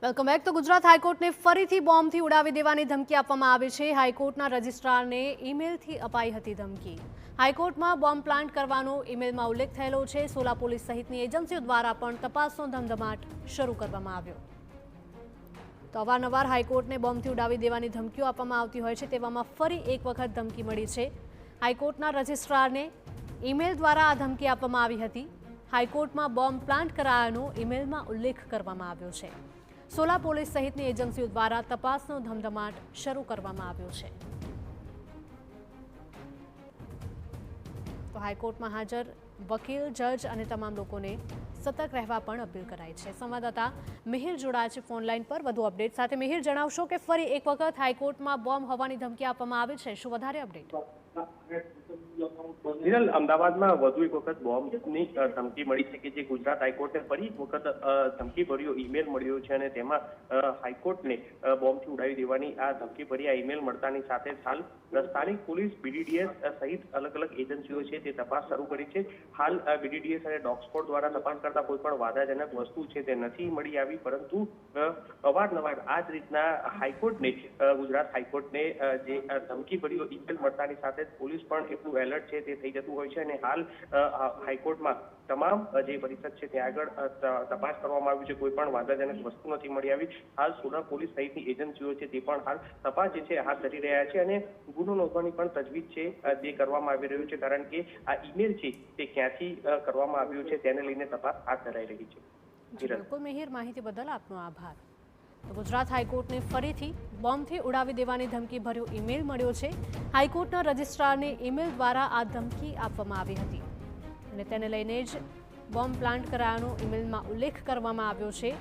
Welcome back. તો ગુજરાત હાઈકોર્ટને ફરીથી બોમ્બથી ઉડાવી દેવાની ધમકી આપવામાં આવી છે। હાઈકોર્ટના રજિસ્ટ્રારને ઈમેલથી અપાઈ હતી ધમકી। હાઈકોર્ટમાં બોમ્બ પ્લાન્ટ કરવાનો ઈમેલમાં ઉલ્લેખ થયેલો છે। સોલા પોલીસ સહિતની એજન્સીઓ દ્વારા પણ તપાસનો ધમધમાટ શરૂ કરવામાં આવ્યો। તો અવારનવાર હાઈકોર્ટને બોમ્બથી ઉડાવી દેવાની ધમકીઓ આપવામાં આવતી હોય છે, તેવામાં ફરી એક વખત ધમકી મળી છે। હાઈકોર્ટના રજિસ્ટ્રારને ઈમેલ દ્વારા આ ધમકી આપવામાં આવી હતી। હાઈકોર્ટમાં બોમ્બ પ્લાન્ટ કરાયાનો ઈમેલમાં ઉલ્લેખ કરવામાં આવ્યો છે। સોલા પોલીસ સહિતની એજન્સીઓ દ્વારા તપાસનો ધમધમાટ શરૂ કરવામાં આવ્યો છે। તો હાઈકોર્ટમાં હાજર વકીલ, જજ અને તમામ લોકોને સતર્ક રહેવા પણ અપીલ કરાઈ છે। સંવાદદાતા મિહિર જોડાયા છે ફોન લાઈન પર વધુ અપડેટ સાથે। મિહિર, જણાવશો કે ફરી એક વખત હાઈકોર્ટમાં બોમ્બ હોવાની ધમકી આપવામાં આવી છે, શું વધારે અપડેટ? હિરલ, અમદાવાદમાં વધુ એક વખત બોમ્બની ધમકી મળી છે કે જે ગુજરાત હાઈકોર્ટને ફરી એક વખત ધમકીભર્યો ઈમેલ મળ્યો છે અને તેમાં હાઈકોર્ટને બોમ્બથી ઉડાવી દેવાની આ ધમકીભરી આ ઈમેલ મળતાની સાથે હાલ સ્થાનિક પોલીસ, બીડીડીએસ સહિત અલગ અલગ એજન્સીઓ છે તે તપાસ શરૂ કરી છે। હાલ બીડીડીએસ અને ડોગ સ્ક્વોડ દ્વારા તપાસ કરતા કોઈ પણ વાધાજનક વસ્તુ છે તે નથી મળી આવી, પરંતુ અવારનવાર આ જ રીતના હાઈકોર્ટને ગુજરાત હાઈકોર્ટને જે ધમકીભર્યો ઈમેલ મળતાની સાથે પોલીસ પણ એટલું એલર્ટ છે તે થઈ જતું હોય છે અને હાલ હાઈકોર્ટમાં તમામ જે પરિષદ છે ત્યાં આગળ તપાસ કરવામાં આવી છે। કોઈ પણ વાંધાજનક વસ્તુ નથી મળી આવી। હાલ સોલા પોલીસ સહિતની એજન્સીઓ છે તે પણ હાલ તપાસ જે છે હાથ ધરી રહ્યા છે અને ગુનો નોંધવાની પણ તજવીજ છે જે કરવામાં આવી રહ્યું છે, કારણ કે આ ઈમેલ છે તે ક્યાંથી કરવામાં આવ્યું છે તેને લઈને તપાસ હાથ ધરાઈ રહી છે। બિલકુલ મિહિર, માહિતી બદલ આપનો આભાર। તો ગુજરાત હાઈકોર્ટને ફરીથી બોમ્બથી ઉડાવી દેવાની ધમકી ભર્યો ઈમેલ મળ્યો છે। હાઈકોર્ટના રજિસ્ટ્રારને ઈમેલ દ્વારા આ ધમકી આપવામાં આવી હતી અને તેને લઈને જ બોમ્બ પ્લાન્ટ કરાયાનો ઈમેલમાં ઉલ્લેખ કરવામાં આવ્યો છે।